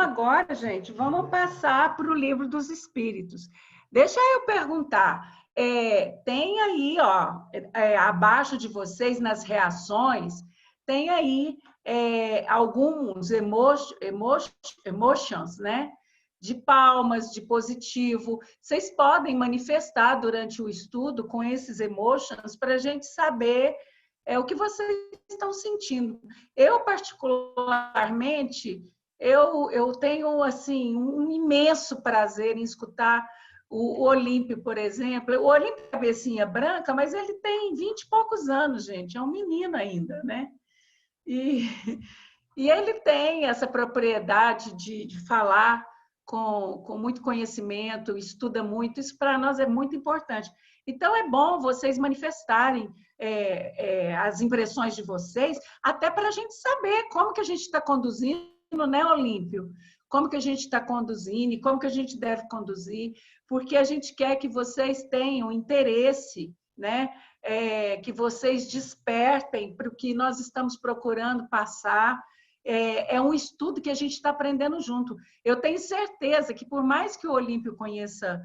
agora, gente, vamos passar para o Livro dos Espíritos. Deixa eu perguntar, tem aí, ó, abaixo de vocês, nas reações, tem aí alguns emotions, né? De palmas, de positivo. Vocês podem manifestar durante o estudo com esses emotions para a gente saber o que vocês estão sentindo. Eu, particularmente, eu tenho assim um imenso prazer em escutar o Olímpio, por exemplo. O Olímpio é cabecinha branca, mas ele tem 20 e poucos anos, gente. É um menino ainda, né? E ele tem essa propriedade de falar com muito conhecimento, estuda muito. Isso para nós é muito importante. Então, é bom vocês manifestarem as impressões de vocês, até para a gente saber como que a gente está conduzindo, né, Olímpio? Como que a gente está conduzindo e como que a gente deve conduzir, porque a gente quer que vocês tenham interesse, né? Que vocês despertem para o que nós estamos procurando passar. É um estudo que a gente está aprendendo junto. Eu tenho certeza que, por mais que o Olímpio conheça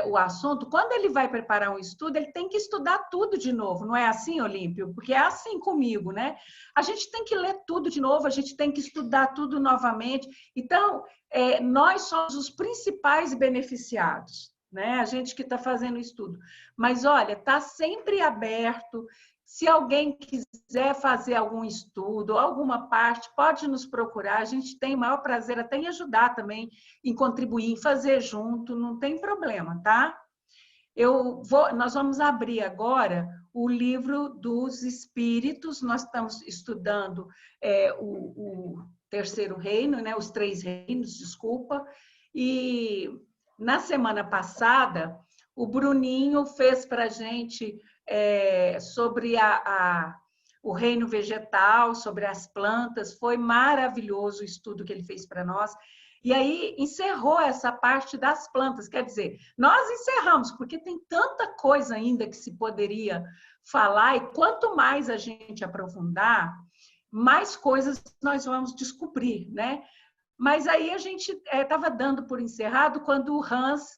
o assunto, quando ele vai preparar um estudo, ele tem que estudar tudo de novo. Não é assim, Olímpio? Porque é assim comigo, né? A gente tem que ler tudo de novo, a gente tem que estudar tudo novamente. Então, nós somos os principais beneficiados, né? A gente que está fazendo o estudo. Mas, olha, está sempre aberto. Se alguém quiser fazer algum estudo, alguma parte, pode nos procurar. A gente tem o maior prazer até em ajudar também, em contribuir, em fazer junto, não tem problema, tá? Nós vamos abrir agora o Livro dos Espíritos. Nós estamos estudando o Terceiro Reino, né? Os Três Reinos, desculpa. E na semana passada, o Bruninho fez para a gente sobre o reino vegetal, sobre as plantas. Foi maravilhoso o estudo que ele fez para nós. E aí encerrou essa parte das plantas. Quer dizer, nós encerramos, porque tem tanta coisa ainda que se poderia falar, e quanto mais a gente aprofundar, mais coisas nós vamos descobrir, né? Mas aí a gente estava dando por encerrado quando o Hans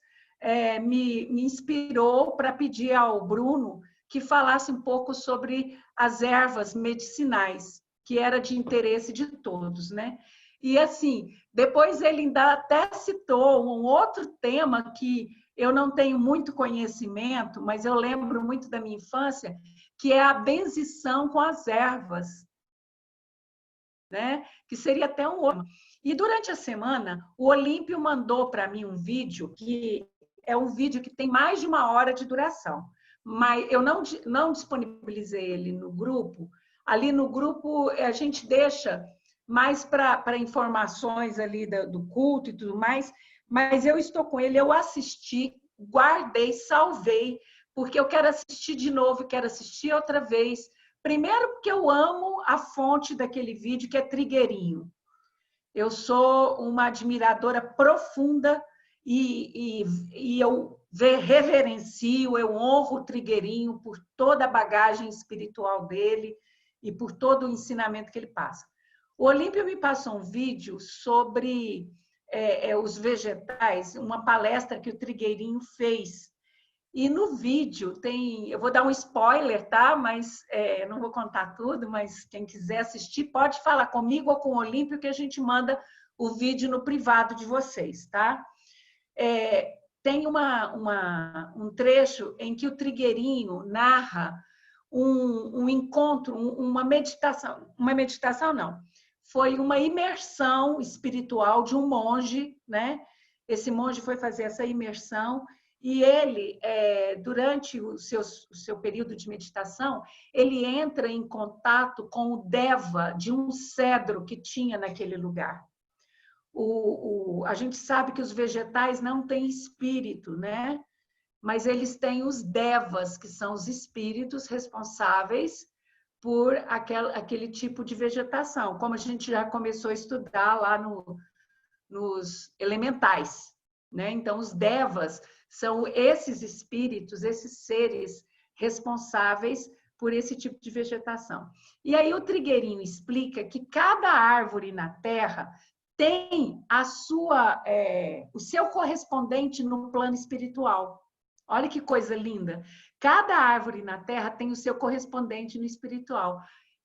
me inspirou para pedir ao Bruno que falasse um pouco sobre as ervas medicinais, que era de interesse de todos, né? E assim, depois ele ainda até citou um outro tema que eu não tenho muito conhecimento, mas eu lembro muito da minha infância, que é a benzição com as ervas, né? Que seria até um outro. E durante a semana, o Olímpio mandou para mim um vídeo que é um vídeo que tem mais de 1 hora de duração, mas eu não disponibilizei ele no grupo. Ali no grupo a gente deixa mais para informações ali do culto e tudo mais, mas eu estou com ele, eu assisti, guardei, salvei, porque eu quero assistir de novo, quero assistir outra vez. Primeiro porque eu amo a fonte daquele vídeo, que é Trigueirinho. Eu sou uma admiradora profunda e eu reverencio, eu honro o Trigueirinho por toda a bagagem espiritual dele e por todo o ensinamento que ele passa. O Olímpio me passou um vídeo sobre os vegetais, uma palestra que o Trigueirinho fez. E no vídeo tem, eu vou dar um spoiler, tá? Mas não vou contar tudo, mas quem quiser assistir pode falar comigo ou com o Olímpio que a gente manda o vídeo no privado de vocês, tá? Tem um trecho em que o Trigueirinho narra um encontro, uma meditação não, foi uma imersão espiritual de um monge, né? Esse monge foi fazer essa imersão e ele, durante o seu período de meditação, ele entra em contato com o Deva de um cedro que tinha naquele lugar. A gente sabe que os vegetais não têm espírito, né? Mas eles têm os Devas, que são os espíritos responsáveis por aquele tipo de vegetação, como a gente já começou a estudar lá nos elementais, né? Então, os Devas são esses espíritos, esses seres responsáveis por esse tipo de vegetação. E aí o Trigueirinho explica que cada árvore na Terra tem o seu correspondente no plano espiritual. Olha que coisa linda. Cada árvore na Terra tem o seu correspondente no espiritual.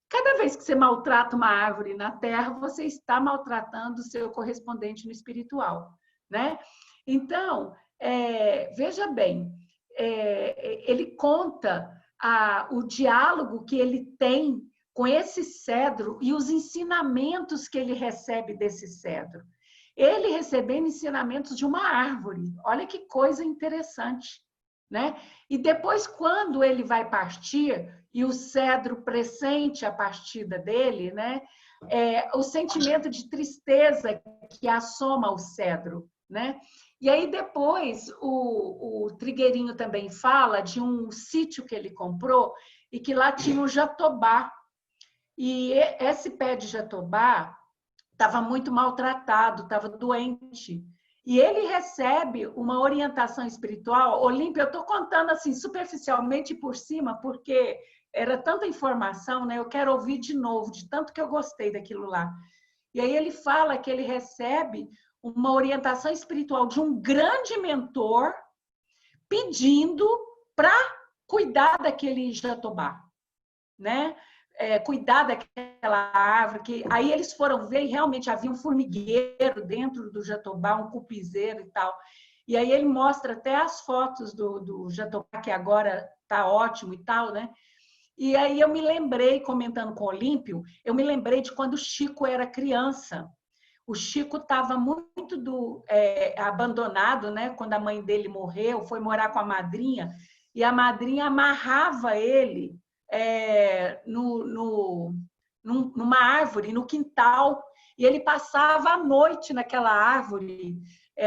Cada vez que você maltrata uma árvore na Terra, você está maltratando o seu correspondente no espiritual, né? Então, veja bem, ele conta o diálogo que ele tem com esse cedro e os ensinamentos que ele recebe desse cedro. Ele recebendo ensinamentos de uma árvore. Olha que coisa interessante, né? E depois, quando ele vai partir e o cedro pressente a partida dele, né? O sentimento de tristeza que assoma ao cedro, né? E aí depois o Trigueirinho também fala de um sítio que ele comprou e que lá tinha um jatobá. E esse pé de jatobá estava muito maltratado, estava doente. E ele recebe uma orientação espiritual. Olímpia, eu estou contando assim superficialmente por cima, porque era tanta informação, né? Eu quero ouvir de novo, de tanto que eu gostei daquilo lá. E aí ele fala que ele recebe uma orientação espiritual de um grande mentor pedindo para cuidar daquele jatobá, né? Cuidar daquela árvore. Aí eles foram ver e realmente havia um formigueiro dentro do jatobá, um cupizeiro e tal. E aí ele mostra até as fotos do jatobá, que agora está ótimo e tal, né? E aí eu me lembrei, comentando com o Olímpio, eu me lembrei de quando o Chico era criança. O Chico estava muito abandonado, né? Quando a mãe dele morreu, foi morar com a madrinha, e a madrinha amarrava ele numa árvore, no quintal, e ele passava a noite naquela árvore,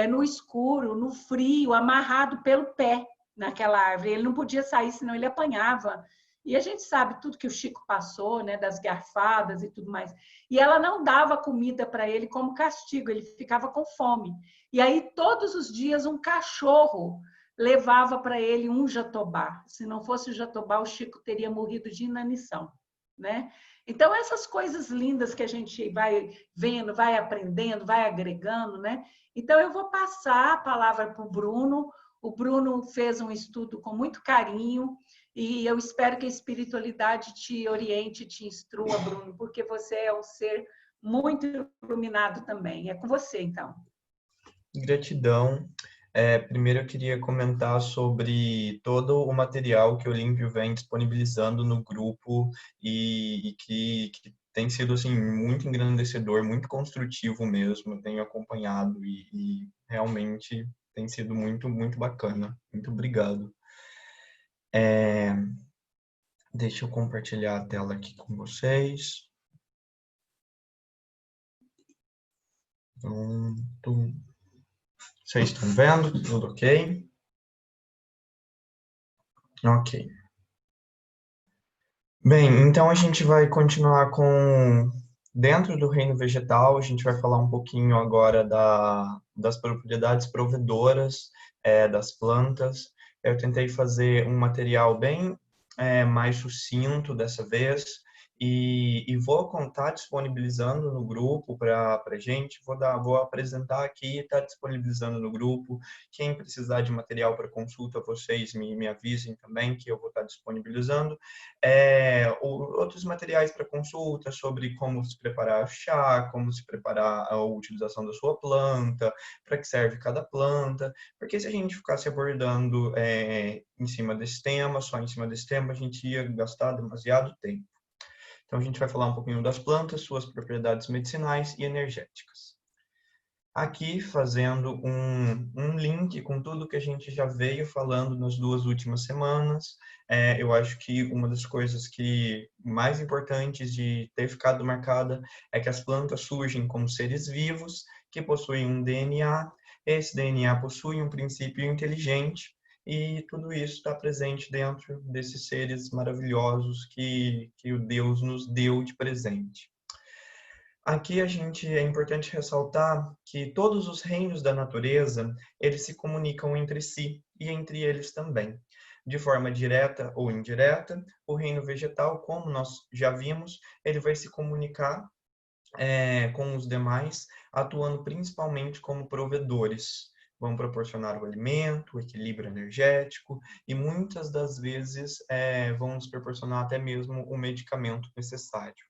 no escuro, no frio, amarrado pelo pé naquela árvore. Ele não podia sair, senão ele apanhava. E a gente sabe tudo que o Chico passou, né, das garfadas e tudo mais. E ela não dava comida para ele como castigo, ele ficava com fome. E aí, todos os dias, um cachorro levava para ele um jatobá. Se não fosse o jatobá, o Chico teria morrido de inanição, né? Então, essas coisas lindas que a gente vai vendo, vai aprendendo, vai agregando, né? Então, eu vou passar a palavra para o Bruno. O Bruno fez um estudo com muito carinho e eu espero que a espiritualidade te oriente, te instrua, Bruno, porque você é um ser muito iluminado também. É com você, então. Gratidão. Primeiro eu queria comentar sobre todo o material que o Olímpio vem disponibilizando no grupo e que tem sido assim, muito engrandecedor, muito construtivo mesmo. Eu tenho acompanhado e realmente tem sido muito, muito bacana. Muito obrigado. Deixa eu compartilhar a tela aqui com vocês. Pronto. Vocês estão vendo? Tudo ok? Ok. Bem, então a gente vai continuar dentro do reino vegetal, a gente vai falar um pouquinho agora das propriedades provedoras das plantas. Eu tentei fazer um material bem mais sucinto dessa vez, e vou contar disponibilizando no grupo para a gente, vou apresentar aqui, está disponibilizando no grupo. Quem precisar de material para consulta, vocês me avisem também, que eu vou estar disponibilizando. Outros materiais para consulta sobre como se preparar chá, como se preparar a utilização da sua planta, para que serve cada planta, porque se a gente ficasse abordando em cima desse tema, só em cima desse tema, a gente ia gastar demasiado tempo. Então, a gente vai falar um pouquinho das plantas, suas propriedades medicinais e energéticas. Aqui, fazendo um link com tudo que a gente já veio falando nas 2 últimas semanas, eu acho que uma das coisas mais importantes de ter ficado marcada é que as plantas surgem como seres vivos que possuem um DNA. Esse DNA possui um princípio inteligente e tudo isso está presente dentro desses seres maravilhosos que o Deus nos deu de presente. Aqui é importante ressaltar que todos os reinos da natureza, eles se comunicam entre si e entre eles também. De forma direta ou indireta, o reino vegetal, como nós já vimos, ele vai se comunicar com os demais, atuando principalmente como provedores. Vão proporcionar o alimento, o equilíbrio energético e muitas das vezes vão nos proporcionar até mesmo o medicamento necessário.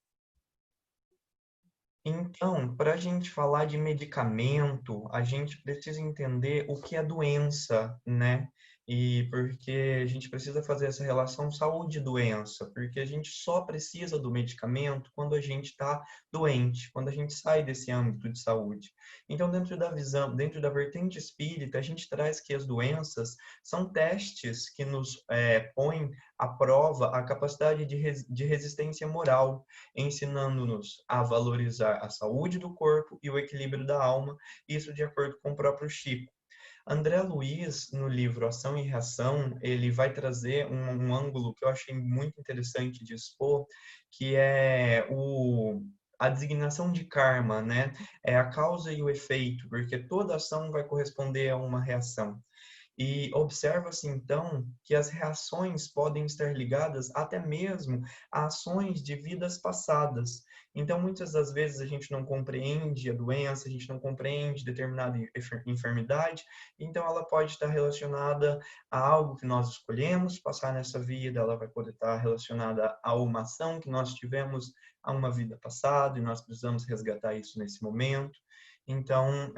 Então, para a gente falar de medicamento, a gente precisa entender o que é doença, né? E porque a gente precisa fazer essa relação saúde-doença, porque a gente só precisa do medicamento quando a gente está doente, quando a gente sai desse âmbito de saúde. Então, dentro da visão, dentro da vertente espírita, a gente traz que as doenças são testes que nos põem à prova a capacidade de resistência moral, ensinando-nos a valorizar a saúde do corpo e o equilíbrio da alma, isso de acordo com o próprio Chico. André Luiz, no livro Ação e Reação, ele vai trazer um ângulo que eu achei muito interessante de expor, que é a designação de karma, né? É a causa e o efeito, porque toda ação vai corresponder a uma reação. E observa-se, então, que as reações podem estar ligadas até mesmo a ações de vidas passadas. Então, muitas das vezes a gente não compreende a doença, a gente não compreende determinada enfermidade, então ela pode estar relacionada a algo que nós escolhemos passar nessa vida, ela vai poder estar relacionada a uma ação que nós tivemos a uma vida passada e nós precisamos resgatar isso nesse momento. Então,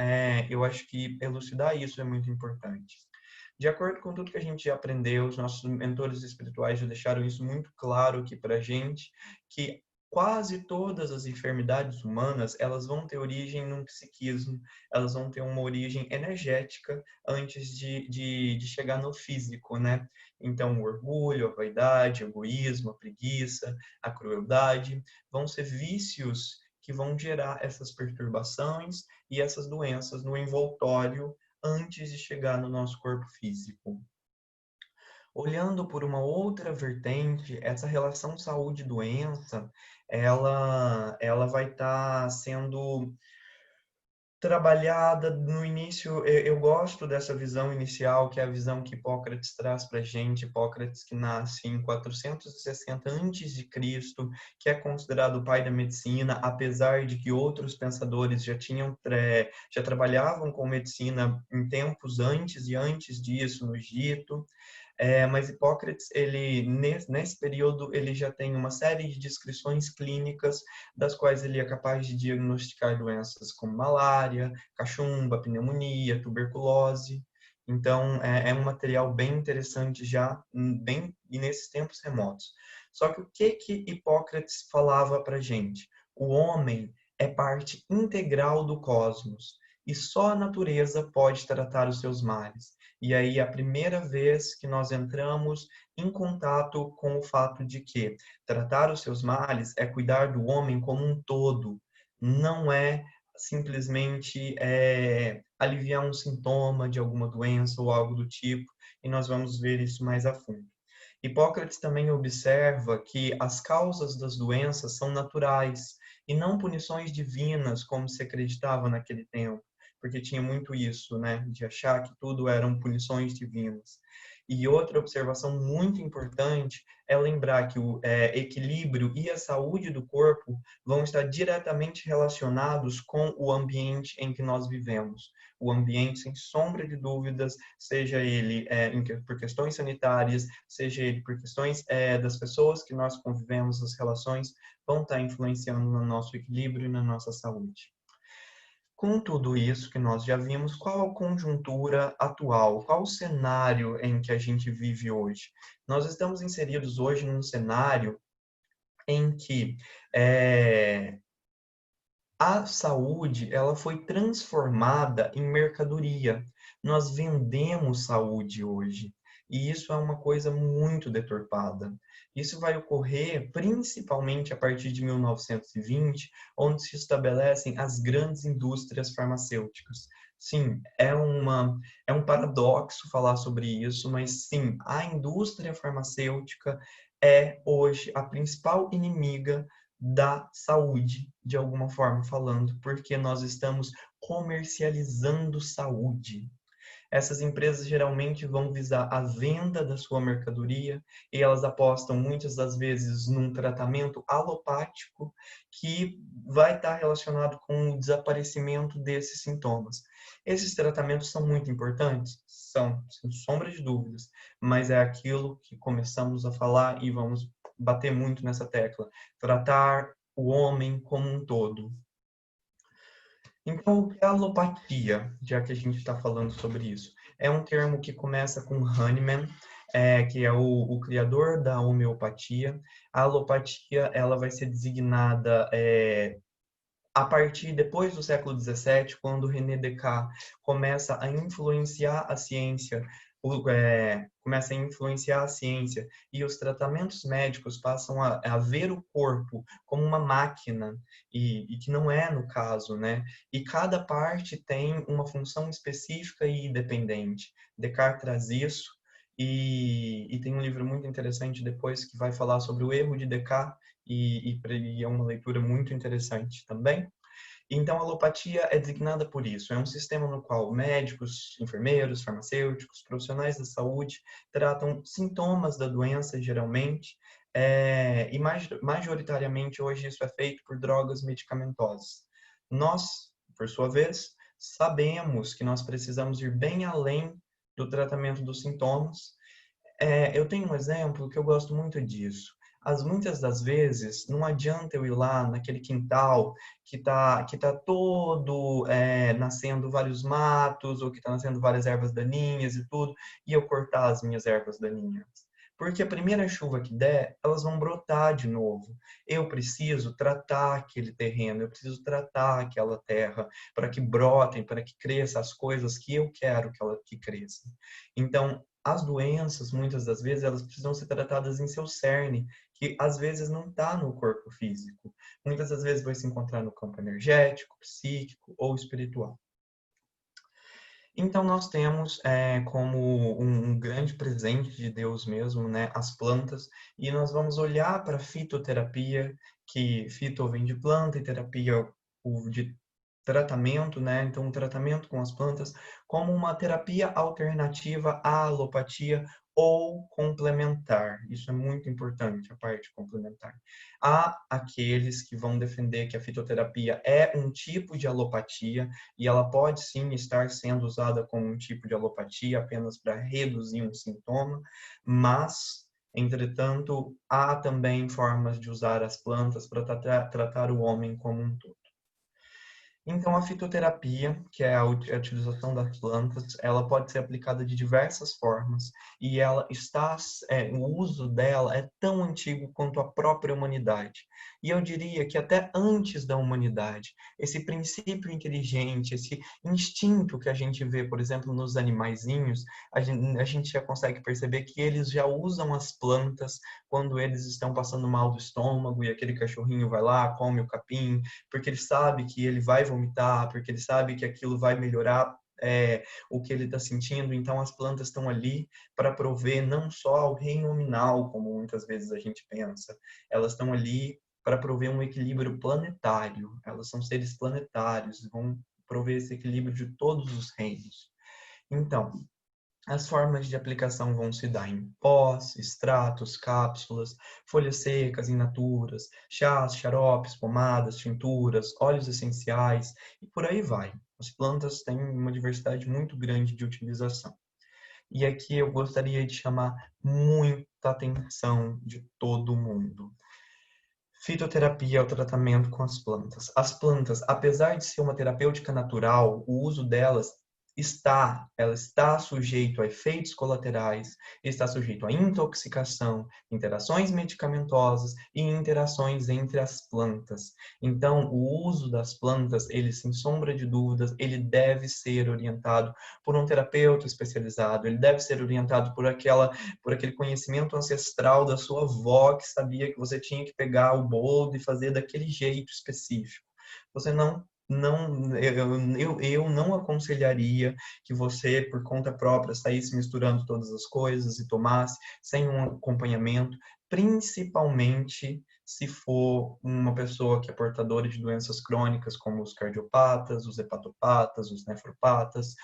eu acho que elucidar isso é muito importante. De acordo com tudo que a gente já aprendeu, os nossos mentores espirituais já deixaram isso muito claro aqui para a gente, que quase todas as enfermidades humanas, elas vão ter origem num psiquismo, elas vão ter uma origem energética antes de chegar no físico, né? Então, o orgulho, a vaidade, o egoísmo, a preguiça, a crueldade, vão ser vícios que vão gerar essas perturbações e essas doenças no envoltório antes de chegar no nosso corpo físico. Olhando por uma outra vertente, essa relação saúde-doença, ela vai estar sendo trabalhada no início. Eu gosto dessa visão inicial, que é a visão que Hipócrates traz para a gente. Hipócrates, que nasce em 460 a.C., que é considerado o pai da medicina, apesar de que outros pensadores já trabalhavam com medicina em tempos antes e antes disso no Egito. Mas Hipócrates, nesse período, ele já tem uma série de descrições clínicas das quais ele é capaz de diagnosticar doenças como malária, cachumba, pneumonia, tuberculose. Então, é um material bem interessante já, bem e nesses tempos remotos. Só que o que Hipócrates falava para gente? O homem é parte integral do cosmos e só a natureza pode tratar os seus males. E aí, a primeira vez que nós entramos em contato com o fato de que tratar os seus males é cuidar do homem como um todo, não é simplesmente aliviar um sintoma de alguma doença ou algo do tipo, e nós vamos ver isso mais a fundo. Hipócrates também observa que as causas das doenças são naturais e não punições divinas, como se acreditava naquele tempo, porque tinha muito isso, né, de achar que tudo eram punições divinas. E outra observação muito importante é lembrar que o equilíbrio e a saúde do corpo vão estar diretamente relacionados com o ambiente em que nós vivemos. O ambiente, sem sombra de dúvidas, seja ele por questões sanitárias, seja ele por questões das pessoas que nós convivemos, as relações, vão estar influenciando no nosso equilíbrio e na nossa saúde. Com tudo isso que nós já vimos, qual a conjuntura atual? Qual o cenário em que a gente vive hoje? Nós estamos inseridos hoje num cenário em que a saúde ela foi transformada em mercadoria. Nós vendemos saúde hoje. E isso é uma coisa muito deturpada. Isso vai ocorrer principalmente a partir de 1920, onde se estabelecem as grandes indústrias farmacêuticas. Sim, é um paradoxo falar sobre isso, mas sim, a indústria farmacêutica é hoje a principal inimiga da saúde, de alguma forma falando, porque nós estamos comercializando saúde. Essas empresas geralmente vão visar a venda da sua mercadoria e elas apostam muitas das vezes num tratamento alopático que vai estar relacionado com o desaparecimento desses sintomas. Esses tratamentos são muito importantes? São, sem sombra de dúvidas, mas é aquilo que começamos a falar e vamos bater muito nessa tecla. Tratar o homem como um todo. Então, o que é alopatia, já que a gente está falando sobre isso? É um termo que começa com Hahnemann, que é o criador da homeopatia. A alopatia ela vai ser designada a partir depois do século XVII, quando René Descartes começa a influenciar a ciência, e os tratamentos médicos passam a ver o corpo como uma máquina e que não é no caso, né? E cada parte tem uma função específica e independente. Descartes traz isso e tem um livro muito interessante depois que vai falar sobre o erro de Descartes e é uma leitura muito interessante também. Então, a alopatia é designada por isso. É um sistema no qual médicos, enfermeiros, farmacêuticos, profissionais da saúde tratam sintomas da doença, geralmente, e majoritariamente hoje isso é feito por drogas medicamentosas. Nós, por sua vez, sabemos que nós precisamos ir bem além do tratamento dos sintomas. Eu tenho um exemplo que eu gosto muito disso. Muitas das vezes, não adianta eu ir lá naquele quintal que tá todo nascendo vários matos, ou que está nascendo várias ervas daninhas e tudo, e eu cortar as minhas ervas daninhas. Porque a primeira chuva que der, elas vão brotar de novo. Eu preciso tratar aquele terreno, eu preciso tratar aquela terra para que brotem, para que cresçam as coisas que eu quero que cresçam. Então, as doenças, muitas das vezes, elas precisam ser tratadas em seu cerne, que às vezes não está no corpo físico. Muitas das vezes vai se encontrar no campo energético, psíquico ou espiritual. Então, nós temos como um grande presente de Deus mesmo, né, as plantas, e nós vamos olhar para a fitoterapia, que fito vem de planta e terapia de tratamento, né? Então, o tratamento com as plantas como uma terapia alternativa à alopatia ou complementar. Isso é muito importante, a parte complementar. Há aqueles que vão defender que a fitoterapia é um tipo de alopatia e ela pode sim estar sendo usada como um tipo de alopatia apenas para reduzir um sintoma, mas entretanto, há também formas de usar as plantas para tratar o homem como um todo. Então, a fitoterapia, que é a utilização das plantas, ela pode ser aplicada de diversas formas e o uso dela é tão antigo quanto a própria humanidade. E eu diria que até antes da humanidade, esse princípio inteligente, esse instinto que a gente vê, por exemplo, nos animaizinhos, a gente já consegue perceber que eles já usam as plantas quando eles estão passando mal do estômago e aquele cachorrinho vai lá, come o capim, porque ele sabe que ele vai vomitar, porque ele sabe que aquilo vai melhorar o que ele está sentindo. Então, as plantas estão ali para prover não só o reino nominal, como muitas vezes a gente pensa, elas estão ali para prover um equilíbrio planetário. Elas são seres planetários, vão prover esse equilíbrio de todos os reinos. Então, as formas de aplicação vão se dar em pós, extratos, cápsulas, folhas secas, in naturas, chás, xaropes, pomadas, tinturas, óleos essenciais e por aí vai. As plantas têm uma diversidade muito grande de utilização. E aqui eu gostaria de chamar muita atenção de todo mundo. Fitoterapia é o tratamento com as plantas. As plantas, apesar de ser uma terapêutica natural, o uso delas ela está sujeito a efeitos colaterais, está sujeito a intoxicação, interações medicamentosas e interações entre as plantas. Então, o uso das plantas, ele sem sombra de dúvidas, ele deve ser orientado por um terapeuta especializado, ele deve ser orientado por aquele conhecimento ancestral da sua avó que sabia que você tinha que pegar o boldo e fazer daquele jeito específico. Você eu não aconselharia que você, por conta própria, saísse misturando todas as coisas e tomasse sem um acompanhamento, principalmente se for uma pessoa que é portadora de doenças crônicas, como os cardiopatas, os hepatopatas, os nefropatas,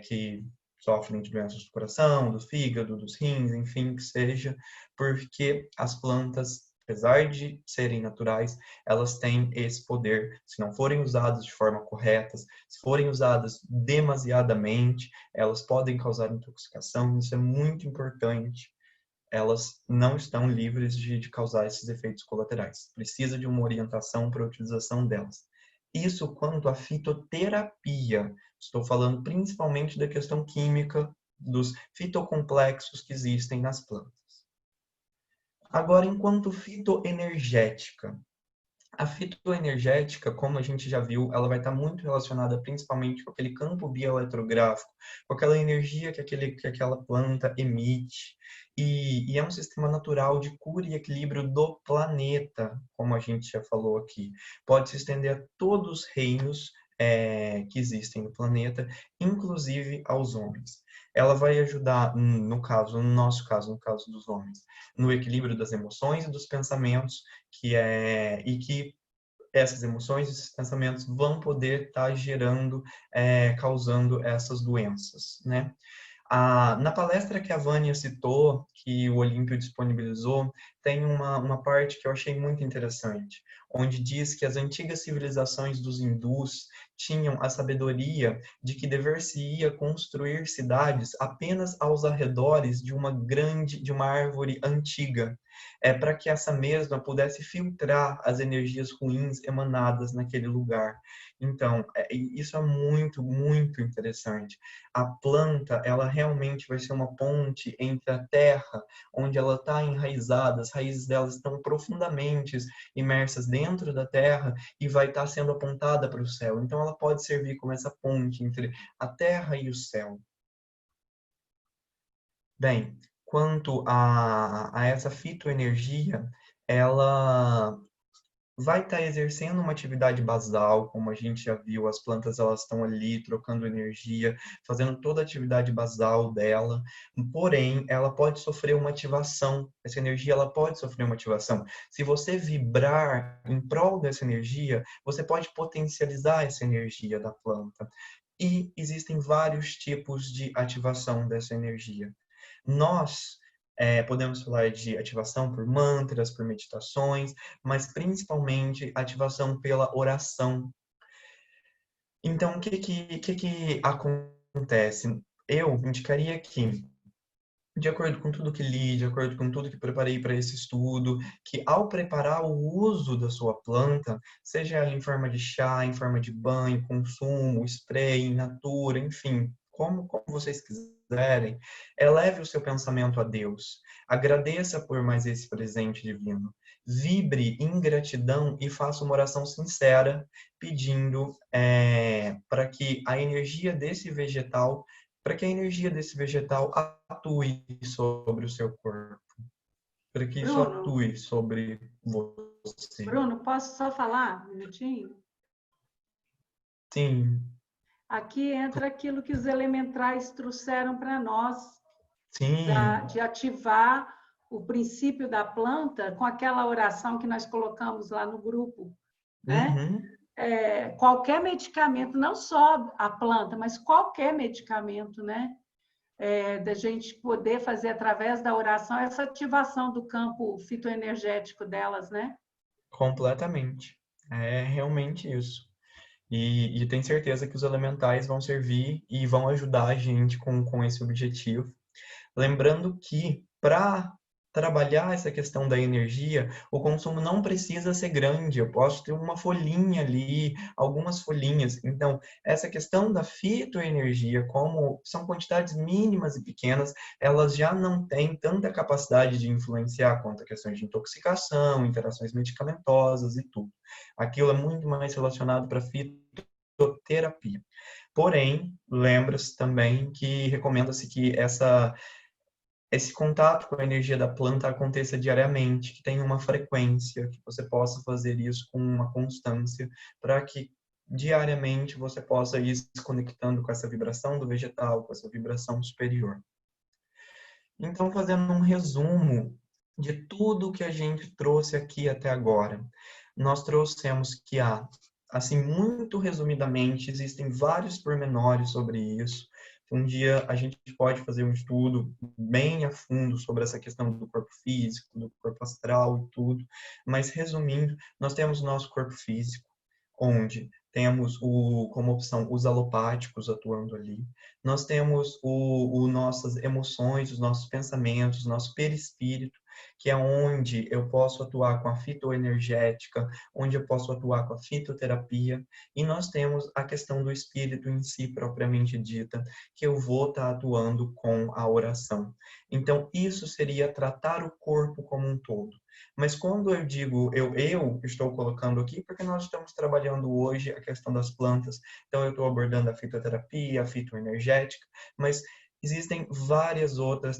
que sofrem de doenças do coração, do fígado, dos rins, enfim, que seja, porque as plantas, apesar de serem naturais, elas têm esse poder. Se não forem usadas de forma correta, se forem usadas demasiadamente, elas podem causar intoxicação. Isso é muito importante. Elas não estão livres de causar esses efeitos colaterais. Precisa de uma orientação para a utilização delas. Isso quanto à fitoterapia. Estou falando principalmente da questão química, dos fitocomplexos que existem nas plantas. Agora, enquanto fitoenergética. A fitoenergética, como a gente já viu, ela vai estar muito relacionada principalmente com aquele campo bioeletrográfico, com aquela energia que aquela planta emite. E é um sistema natural de cura e equilíbrio do planeta, como a gente já falou aqui. Pode se estender a todos os reinos que existem no planeta, inclusive aos homens. Ela vai ajudar, no nosso caso, no caso dos homens, no equilíbrio das emoções e dos pensamentos, e que essas emoções, esses pensamentos vão poder estar gerando, causando essas doenças, né? Na palestra que a Vânia citou, que o Olímpio disponibilizou, tem uma parte que eu achei muito interessante, onde diz que as antigas civilizações dos hindus tinham a sabedoria de que dever-se-ia construir cidades apenas aos arredores de uma árvore antiga, para que essa mesma pudesse filtrar as energias ruins emanadas naquele lugar. Então, isso é muito, muito interessante. A planta, ela realmente vai ser uma ponte entre a terra, onde ela está enraizada, as raízes dela estão profundamente imersas dentro da terra e vai estar sendo apontada para o céu. Então, ela pode servir como essa ponte entre a terra e o céu. Bem, quanto a essa fitoenergia, ela vai estar exercendo uma atividade basal, como a gente já viu, as plantas elas estão ali trocando energia, fazendo toda a atividade basal dela, porém, ela pode sofrer uma ativação, essa energia ela pode sofrer uma ativação. Se você vibrar em prol dessa energia, você pode potencializar essa energia da planta. E existem vários tipos de ativação dessa energia. Nós podemos falar de ativação por mantras, por meditações, mas principalmente ativação pela oração. Então, o que acontece? Eu indicaria que, de acordo com tudo que li, de acordo com tudo que preparei para esse estudo, que ao preparar o uso da sua planta, seja ela em forma de chá, em forma de banho, consumo, spray, in natura, enfim, como vocês quiserem, eleve o seu pensamento a Deus. Agradeça por mais esse presente divino. Vibre em gratidão e faça uma oração sincera, pedindo para que a energia desse vegetal atue sobre o seu corpo, para que isso Bruno, atue sobre você. Bruno, posso só falar um minutinho? Sim, Aqui entra aquilo que os elementais trouxeram para nós, sim. de ativar o princípio da planta com aquela oração que nós colocamos lá no grupo, né? Uhum. Qualquer medicamento, não só a planta, mas qualquer medicamento, né? Da gente poder fazer através da oração essa ativação do campo fitoenergético delas, né? Completamente. É realmente isso. E tenho certeza que os elementais vão servir e vão ajudar a gente com esse objetivo. Lembrando que para trabalhar essa questão da energia, o consumo não precisa ser grande. Eu posso ter uma folhinha ali, algumas folhinhas. Então, essa questão da fitoenergia, como são quantidades mínimas e pequenas, elas já não têm tanta capacidade de influenciar quanto a questões de intoxicação, interações medicamentosas e tudo. Aquilo é muito mais relacionado para fitoterapia. Porém, lembra-se também que recomenda-se que esse contato com a energia da planta aconteça diariamente, que tenha uma frequência, que você possa fazer isso com uma constância, para que diariamente você possa ir se conectando com essa vibração do vegetal, com essa vibração superior. Então, fazendo um resumo de tudo que a gente trouxe aqui até agora, nós trouxemos que assim, muito resumidamente, existem vários pormenores sobre isso. Um dia a gente pode fazer um estudo bem a fundo sobre essa questão do corpo físico, do corpo astral e tudo, mas resumindo, nós temos o nosso corpo físico, onde temos como opção os alopáticos atuando ali. Nós temos nossas emoções, os nossos pensamentos, nosso perispírito, que é onde eu posso atuar com a fitoenergética, onde eu posso atuar com a fitoterapia, e nós temos a questão do espírito em si, propriamente dita, que eu vou estar atuando com a oração. Então, isso seria tratar o corpo como um todo. Mas quando eu digo eu estou colocando aqui, porque nós estamos trabalhando hoje a questão das plantas, então eu estou abordando a fitoterapia, a fitoenergética, mas existem várias outras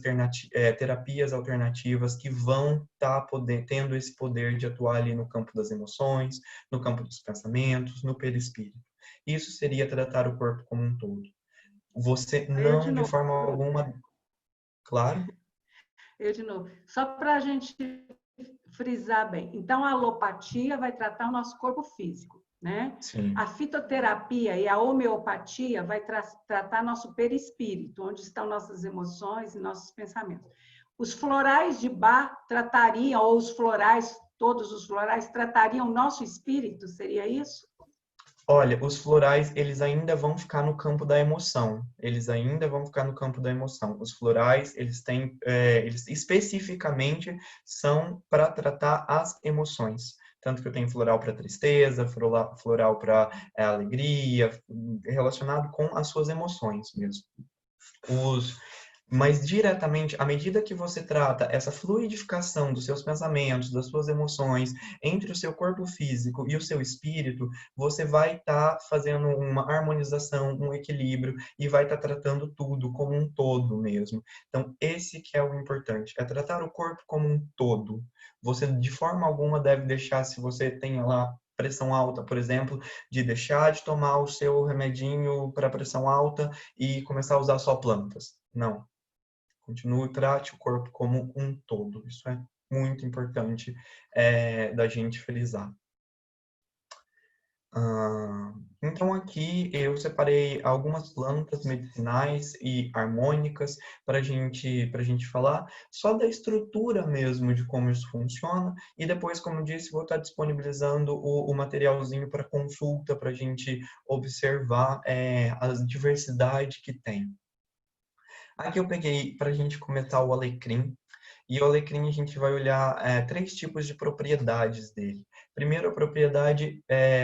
terapias alternativas que vão estar tendo esse poder de atuar ali no campo das emoções, no campo dos pensamentos, no perispírito. Isso seria tratar o corpo como um todo. Você Eu de não, de novo, forma alguma, claro? eu de novo. Só para a gente frisar bem. Então, a alopatia vai tratar o nosso corpo físico, né? A Sim. fitoterapia e a homeopatia vai tratar nosso perispírito, onde estão nossas emoções e nossos pensamentos. Os florais de Bach tratariam, ou os florais, todos os florais, tratariam o nosso espírito, seria isso? Olha, os florais, eles ainda vão ficar no campo da emoção. Eles ainda vão ficar no campo da emoção. Os florais, eles têm, eles especificamente são para tratar as emoções. Tanto que eu tenho floral para tristeza, floral para alegria, relacionado com as suas emoções mesmo. Os Mas diretamente, à medida que você trata essa fluidificação dos seus pensamentos, das suas emoções, entre o seu corpo físico e o seu espírito, você vai estar fazendo uma harmonização, um equilíbrio e vai estar tratando tudo como um todo mesmo. Então, esse que é o importante, é tratar o corpo como um todo. Você, de forma alguma, deve deixar, se você tem lá pressão alta, por exemplo, de deixar de tomar o seu remedinho para pressão alta e começar a usar só plantas. Não. Continue, trate o corpo como um todo. Isso é muito importante da gente frisar. Então aqui eu separei algumas plantas medicinais e harmônicas para gente falar só da estrutura mesmo de como isso funciona e depois, como eu disse, vou estar disponibilizando o materialzinho para consulta para a gente observar a diversidade que tem. Aqui eu peguei para a gente comentar o alecrim. E o alecrim a gente vai olhar três tipos de propriedades dele. Primeiro, a propriedade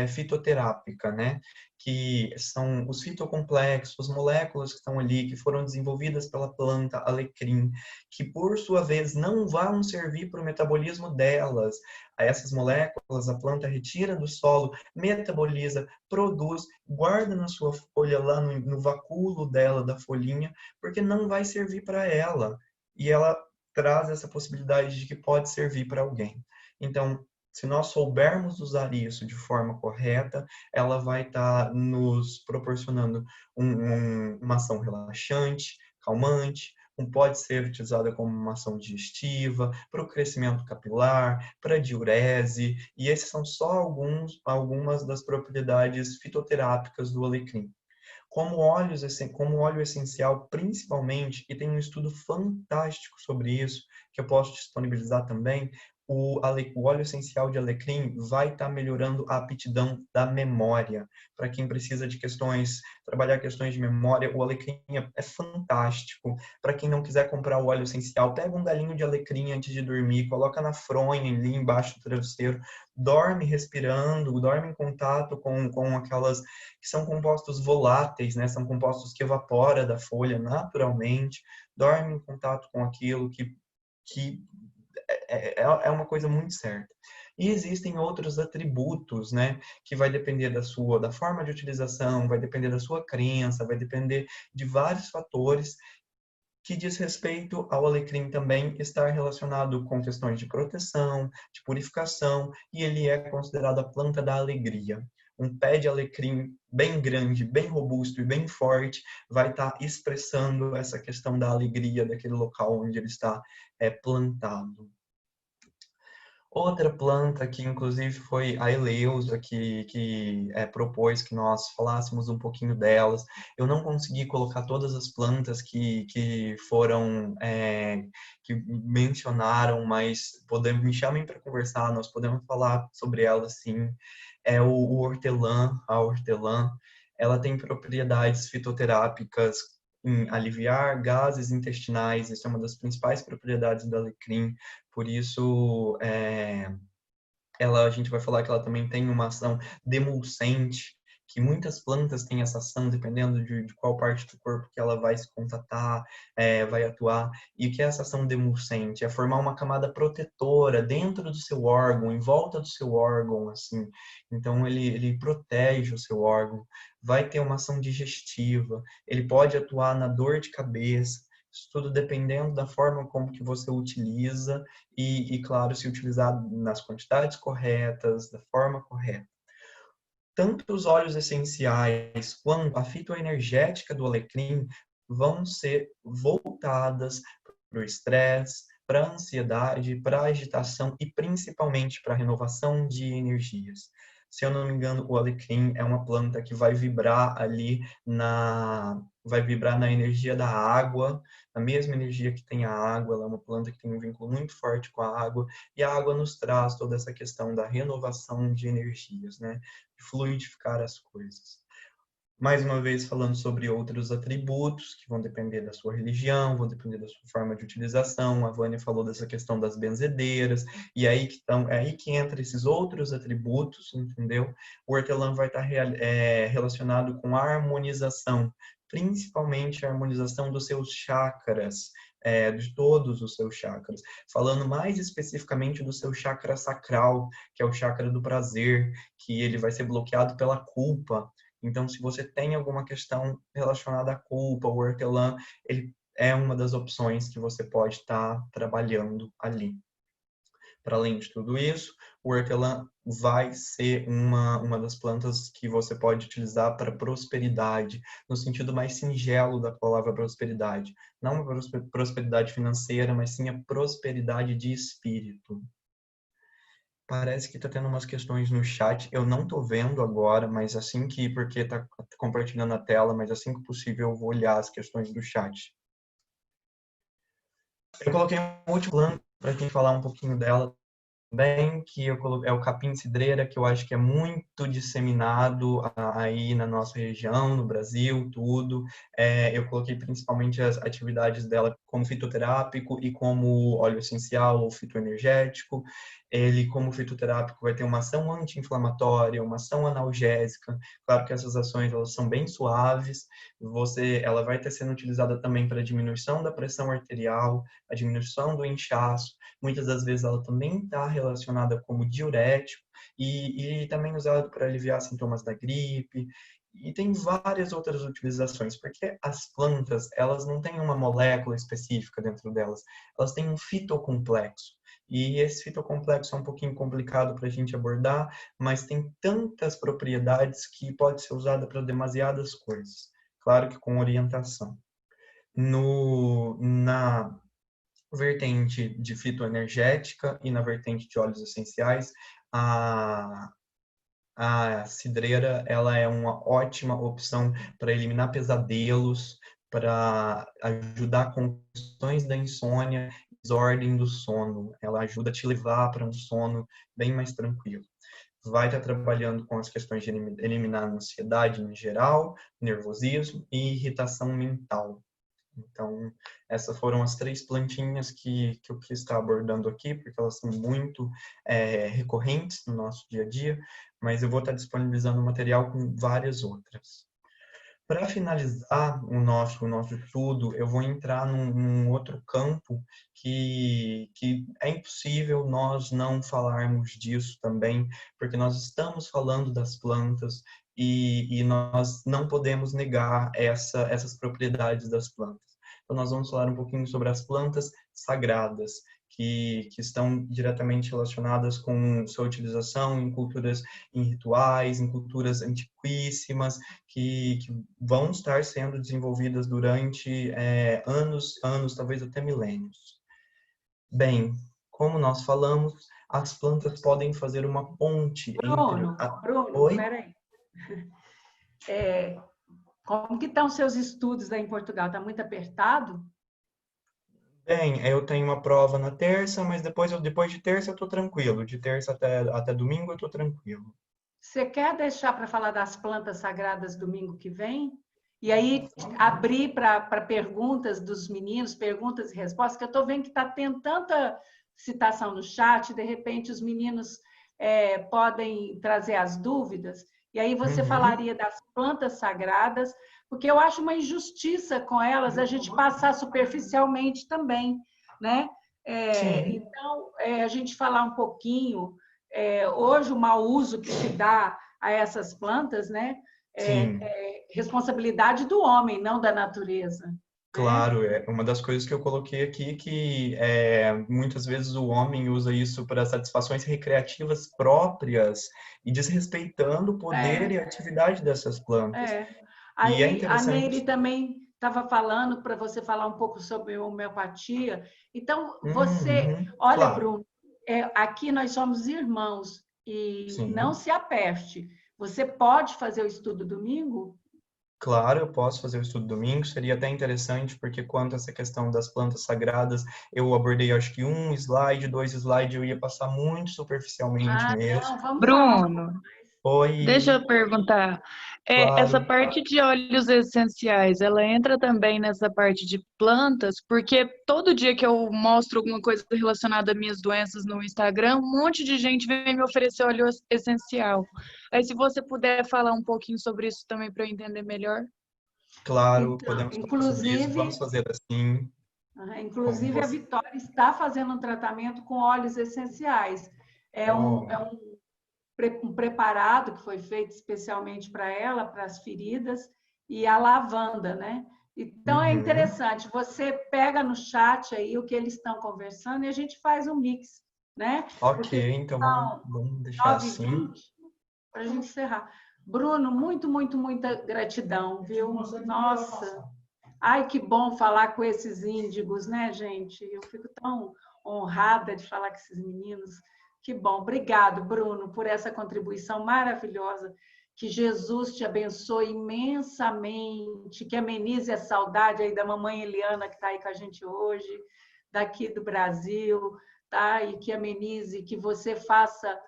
fitoterápica, né? Que são os fitocomplexos, moléculas que estão ali, que foram desenvolvidas pela planta alecrim, que por sua vez não vão servir para o metabolismo delas. Essas moléculas a planta retira do solo, metaboliza, produz, guarda na sua folha, lá no vacúolo dela, da folhinha, porque não vai servir para ela. E ela traz essa possibilidade de que pode servir para alguém. Então, se nós soubermos usar isso de forma correta, ela vai estar nos proporcionando uma ação relaxante, calmante, pode ser utilizada como uma ação digestiva, para o crescimento capilar, para diurese, e esses são só algumas das propriedades fitoterápicas do alecrim. Como óleo essencial, principalmente, e tem um estudo fantástico sobre isso, que eu posso disponibilizar também, o óleo essencial de alecrim vai estar melhorando a aptidão da memória. Para quem precisa de trabalhar questões de memória, o alecrim é fantástico. Para quem não quiser comprar o óleo essencial, pega um galinho de alecrim antes de dormir, coloca na fronha ali embaixo do travesseiro, dorme respirando, dorme em contato com aquelas que são compostos voláteis, né? São compostos que evapora da folha naturalmente, dorme em contato com aquilo que é uma coisa muito certa. E existem outros atributos, né, que vai depender da forma de utilização, vai depender da sua crença, vai depender de vários fatores que diz respeito ao alecrim também estar relacionado com questões de proteção, de purificação, e ele é considerado a planta da alegria. Um pé de alecrim bem grande, bem robusto e bem forte vai estar expressando essa questão da alegria daquele local onde ele está plantado. Outra planta que, inclusive, foi a Eleusa que propôs que nós falássemos um pouquinho delas. Eu não consegui colocar todas as plantas que foram, que mencionaram, mas me chamem para conversar, nós podemos falar sobre elas, sim. É o hortelã, a hortelã. Ela tem propriedades fitoterápicas em aliviar gases intestinais, isso é uma das principais propriedades do alecrim, por isso a gente vai falar que ela também tem uma ação demulcente, que muitas plantas têm essa ação, dependendo de qual parte do corpo que ela vai se contatar, vai atuar. E o que é essa ação demulcente? É formar uma camada protetora dentro do seu órgão, em volta do seu órgão, assim. Então, ele protege o seu órgão, vai ter uma ação digestiva, ele pode atuar na dor de cabeça, isso tudo dependendo da forma como que você utiliza claro, se utilizar nas quantidades corretas, da forma correta. Tanto os óleos essenciais quanto a fitoenergética do alecrim vão ser voltadas para o estresse, para a ansiedade, para a agitação e principalmente para a renovação de energias. Se eu não me engano, o alecrim é uma planta que vai vibrar na energia da água, a mesma energia que tem a água. Ela é uma planta que tem um vínculo muito forte com a água, e a água nos traz toda essa questão da renovação de energias, né? De fluidificar as coisas. Mais uma vez, falando sobre outros atributos que vão depender da sua religião, vão depender da sua forma de utilização. A Vânia falou dessa questão das benzedeiras, e é aí que entra esses outros atributos, entendeu? O hortelã vai estar relacionado com a harmonização, principalmente a harmonização dos seus chakras, de todos os seus chakras. Falando mais especificamente do seu chakra sacral, que é o chakra do prazer, que ele vai ser bloqueado pela culpa. Então, se você tem alguma questão relacionada à culpa, o hortelã, ele é uma das opções que você pode estar trabalhando ali. Para além de tudo isso, o hortelã vai ser uma das plantas que você pode utilizar para prosperidade, no sentido mais singelo da palavra prosperidade. Não uma prosperidade financeira, mas sim a prosperidade de espírito. Parece que está tendo umas questões no chat. Eu não estou vendo agora, mas porque está compartilhando a tela, mas assim que possível eu vou olhar as questões do chat. Eu coloquei um último plano para quem falar um pouquinho dela também, que é o capim-cidreira, que eu acho que é muito disseminado aí na nossa região, no Brasil, tudo. Eu coloquei principalmente as atividades dela como fitoterápico e como óleo essencial ou fitoenergético. Ele, como fitoterápico, vai ter uma ação anti-inflamatória, uma ação analgésica. Claro que essas ações elas são bem suaves. Ela vai estar sendo utilizada também para a diminuição da pressão arterial, a diminuição do inchaço. Muitas das vezes ela também está relacionada como diurético e também usado para aliviar sintomas da gripe. E tem várias outras utilizações, porque as plantas, elas não têm uma molécula específica dentro delas, elas têm um fitocomplexo. E esse fitocomplexo é um pouquinho complicado para a gente abordar, mas tem tantas propriedades que pode ser usada para demasiadas coisas. Claro que com orientação. Na vertente de fitoenergética e na vertente de óleos essenciais, a cidreira ela é uma ótima opção para eliminar pesadelos, para ajudar com questões da insônia, desordem do sono. Ela ajuda a te levar para um sono bem mais tranquilo. Vai estar trabalhando com as questões de eliminar a ansiedade em geral, nervosismo e irritação mental. Então, essas foram as 3 plantinhas que eu quis estar abordando aqui, porque elas são muito recorrentes no nosso dia a dia, mas eu vou estar disponibilizando material com várias outras. Para finalizar o nosso estudo, eu vou entrar num outro campo que é impossível nós não falarmos disso também, porque nós estamos falando das plantas e nós não podemos negar essas propriedades das plantas. Então, nós vamos falar um pouquinho sobre as plantas sagradas, que estão diretamente relacionadas com sua utilização em culturas, em rituais, em culturas antiquíssimas, que vão estar sendo desenvolvidas durante anos, talvez até milênios. Bem, como nós falamos, as plantas podem fazer uma ponte entre... Bruno, Oi? peraí. Como que estão seus estudos aí em Portugal? Está muito apertado? Bem, eu tenho uma prova na terça, mas depois de terça eu tô tranquilo. De terça até domingo eu tô tranquilo. Você quer deixar para falar das plantas sagradas domingo que vem? E aí abrir para perguntas dos meninos, perguntas e respostas, que eu estou vendo que está tendo tanta citação no chat, de repente os meninos podem trazer as dúvidas, e aí você Uhum. falaria das plantas sagradas, porque eu acho uma injustiça com elas a gente passar superficialmente também, né? Sim, Então, a gente falar um pouquinho hoje o mau uso que se dá a essas plantas, né, sim. é responsabilidade do homem, não da natureza, né? Claro, é uma das coisas que eu coloquei aqui que muitas vezes o homem usa isso para satisfações recreativas próprias e desrespeitando o poder e É, a atividade dessas plantas. é. E é Aí a Neire interessante. também estava falando para você falar um pouco sobre homeopatia. Então, você, Uhum, olha, claro, Bruno, aqui nós somos irmãos e não sim. se aperte. Você pode fazer o estudo domingo? Claro, eu posso fazer o estudo domingo, seria até interessante, porque quanto a essa questão das plantas sagradas, eu abordei acho que um slide, dois slides, eu ia passar muito superficialmente Ah, mesmo. não, vamos falar um pouco. Bruno, deixa Foi, eu perguntar. Essa claro. parte de óleos essenciais, ela entra também nessa parte de plantas? Porque todo dia que eu mostro alguma coisa relacionada a minhas doenças no Instagram, um monte de gente vem me oferecer óleo essencial. Aí, se você puder falar um pouquinho sobre isso também para eu entender melhor. Claro, Então, podemos falar sobre isso. Vamos fazer assim, como inclusive a você. Vitória está fazendo um tratamento com óleos essenciais. É um, Oh, é um, um preparado que foi feito especialmente para ela, para as feridas, e a lavanda, né? Então é uhum. interessante, você pega no chat aí o que eles estão conversando e a gente faz um mix, né? Ok, Porque então são vamos deixar assim. 9h20 para a gente encerrar. Bruno, muito, muito, muita gratidão, viu? Nossa, ai, que bom falar com esses índigos, né, gente? Eu fico tão honrada de falar com esses meninos. Que bom. Obrigado, Bruno, por essa contribuição maravilhosa. Que Jesus te abençoe imensamente, que amenize a saudade aí da mamãe Eliana, que está aí com a gente hoje, daqui do Brasil, tá? E que amenize, que você faça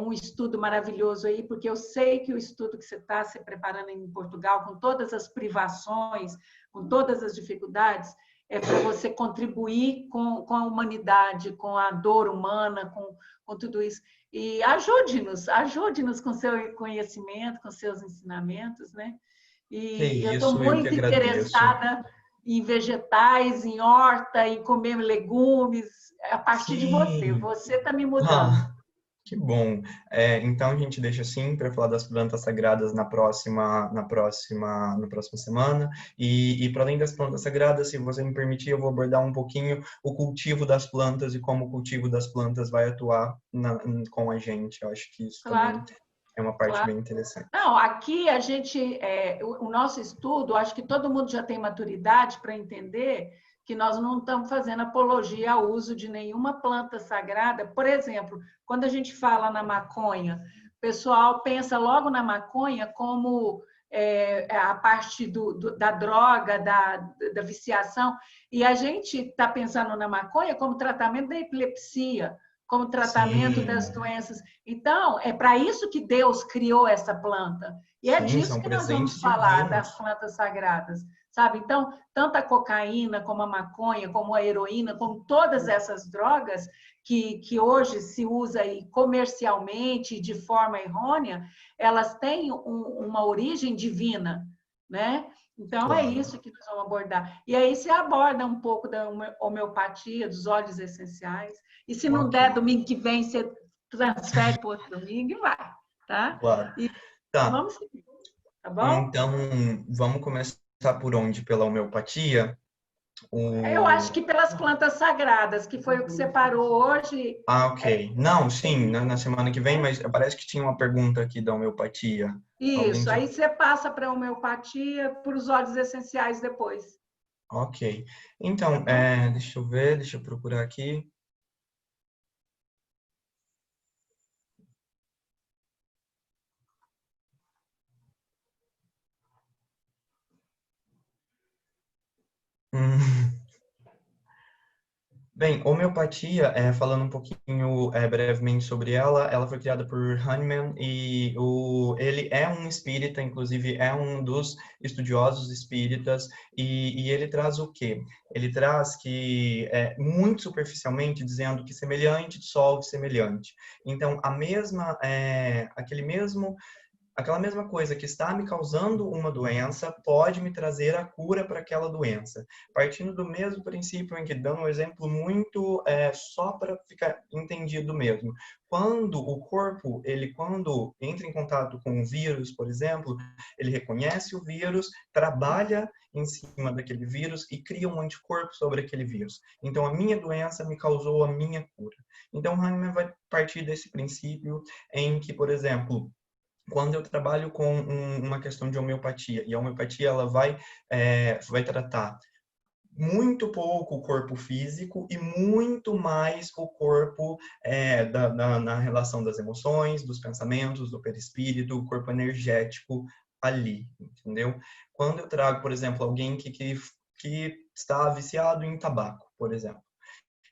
um estudo maravilhoso aí, porque eu sei que o estudo que você está se preparando em Portugal, com todas as privações, com todas as dificuldades, é para você contribuir com a humanidade, com a dor humana, com tudo isso. E ajude-nos com seu conhecimento, com seus ensinamentos, né? Que E eu estou isso, eu que muito agradeço. interessada em vegetais, em horta, em comer legumes, a partir de você. Sim. Você está me mudando. Ah, que bom. Então a gente deixa assim para falar das plantas sagradas na próxima semana. E para além das plantas sagradas, se você me permitir, eu vou abordar um pouquinho o cultivo das plantas e como o cultivo das plantas vai atuar com a gente. Eu acho que isso também Claro, é uma parte claro. bem interessante. Não, aqui a gente, o nosso estudo, acho que todo mundo já tem maturidade para entender que nós não estamos fazendo apologia ao uso de nenhuma planta sagrada. Por exemplo, quando a gente fala na maconha, o pessoal pensa logo na maconha como a parte da droga, da viciação, e a gente está pensando na maconha como tratamento da epilepsia, como tratamento das Sim, doenças. Então, é para isso que Deus criou essa planta. E é sim, disso são que nós vamos presentes falar, das divinos. plantas sagradas, sabe? Então, tanto a cocaína, como a maconha, como a heroína, como todas essas drogas que hoje se usa aí comercialmente de forma errônea, elas têm uma origem divina, né? Então, é Claro. isso que nós vamos abordar. E aí se aborda um pouco da homeopatia, dos óleos essenciais, e se não Ok, der domingo que vem, você transfere para outro domingo e vai, tá? claro. E Tá. vamos seguir, tá bom? Então, vamos começar por onde? Pela homeopatia? Eu acho O... que pelas plantas sagradas, que foi o que separou hoje, Ok. Não, sim, na semana que vem, mas parece que tinha uma pergunta aqui da homeopatia. Alguém isso. tinha... Aí você passa para a homeopatia, para os óleos essenciais depois, Ok. tá Então, bom? deixa eu ver, deixa eu procurar aqui. Hum. Bem, homeopatia, falando um pouquinho brevemente sobre ela, ela foi criada por Hahnemann e ele é um espírita, inclusive é um dos estudiosos espíritas, e ele traz o quê? Ele traz que, muito superficialmente, dizendo que semelhante dissolve semelhante. Então, aquela mesma coisa que está me causando uma doença pode me trazer a cura para aquela doença. Partindo do mesmo princípio em que, dando um exemplo muito só para ficar entendido mesmo. Quando o corpo, quando entra em contato com um vírus, por exemplo, ele reconhece o vírus, trabalha em cima daquele vírus e cria um anticorpo sobre aquele vírus. Então, a minha doença me causou a minha cura. Então, Hahnemann vai partir desse princípio em que, por exemplo, quando eu trabalho com uma questão de homeopatia, e a homeopatia ela vai tratar muito pouco o corpo físico e muito mais o corpo na relação das emoções, dos pensamentos, do perispírito, o corpo energético ali, entendeu? Quando eu trago, por exemplo, alguém que está viciado em tabaco, por exemplo,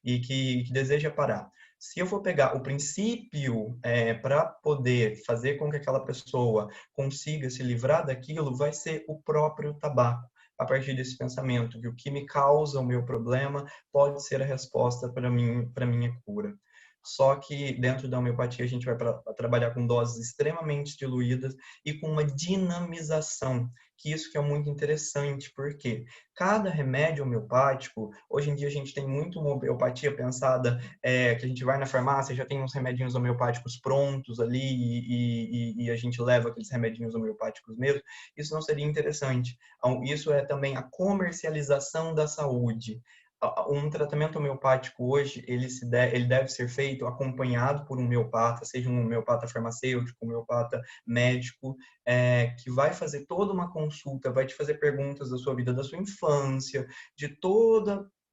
e que deseja parar. Se eu for pegar o princípio para poder fazer com que aquela pessoa consiga se livrar daquilo, vai ser o próprio tabaco. A partir desse pensamento, que o que me causa o meu problema pode ser a resposta para minha cura. Só que dentro da homeopatia a gente vai trabalhar com doses extremamente diluídas e com uma dinamização, que isso que é muito interessante, porque cada remédio homeopático, hoje em dia a gente tem muito uma homeopatia pensada, que a gente vai na farmácia, já tem uns remedinhos homeopáticos prontos ali e a gente leva aqueles remedinhos homeopáticos mesmo. Isso não seria interessante. Isso é também a comercialização da saúde. Um tratamento homeopático hoje, ele deve ser feito acompanhado por um homeopata, seja um homeopata farmacêutico, um homeopata médico, que vai fazer toda uma consulta, vai te fazer perguntas da sua vida, da sua infância,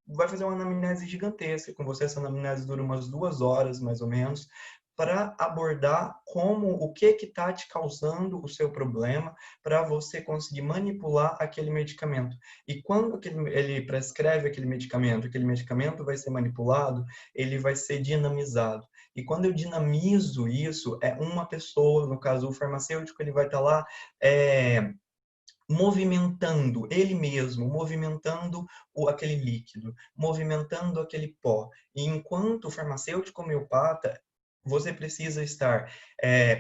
vai fazer uma anamnese gigantesca com você. Essa anamnese dura umas 2 horas, mais ou menos, para abordar o que está te causando o seu problema, para você conseguir manipular aquele medicamento. E quando ele prescreve aquele medicamento vai ser manipulado, ele vai ser dinamizado. E quando eu dinamizo isso, uma pessoa, no caso o farmacêutico, ele vai estar lá movimentando ele mesmo, movimentando aquele líquido, movimentando aquele pó. E enquanto o farmacêutico homeopata, você precisa estar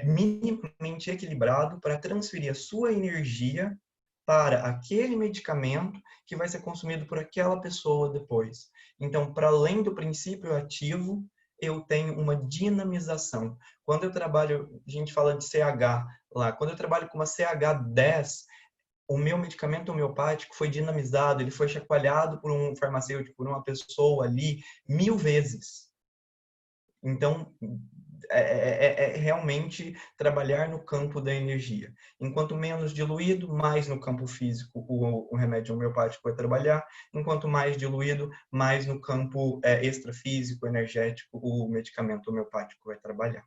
minimamente equilibrado para transferir a sua energia para aquele medicamento que vai ser consumido por aquela pessoa depois. Então, para além do princípio ativo, eu tenho uma dinamização. Quando eu trabalho, a gente fala de CH lá, quando eu trabalho com uma CH10, o meu medicamento homeopático foi dinamizado, ele foi chacoalhado por um farmacêutico, por uma pessoa ali, 1000 vezes. Então, realmente trabalhar no campo da energia. Enquanto menos diluído, mais no campo físico o remédio homeopático vai trabalhar. Enquanto mais diluído, mais no campo extrafísico, energético, o medicamento homeopático vai trabalhar.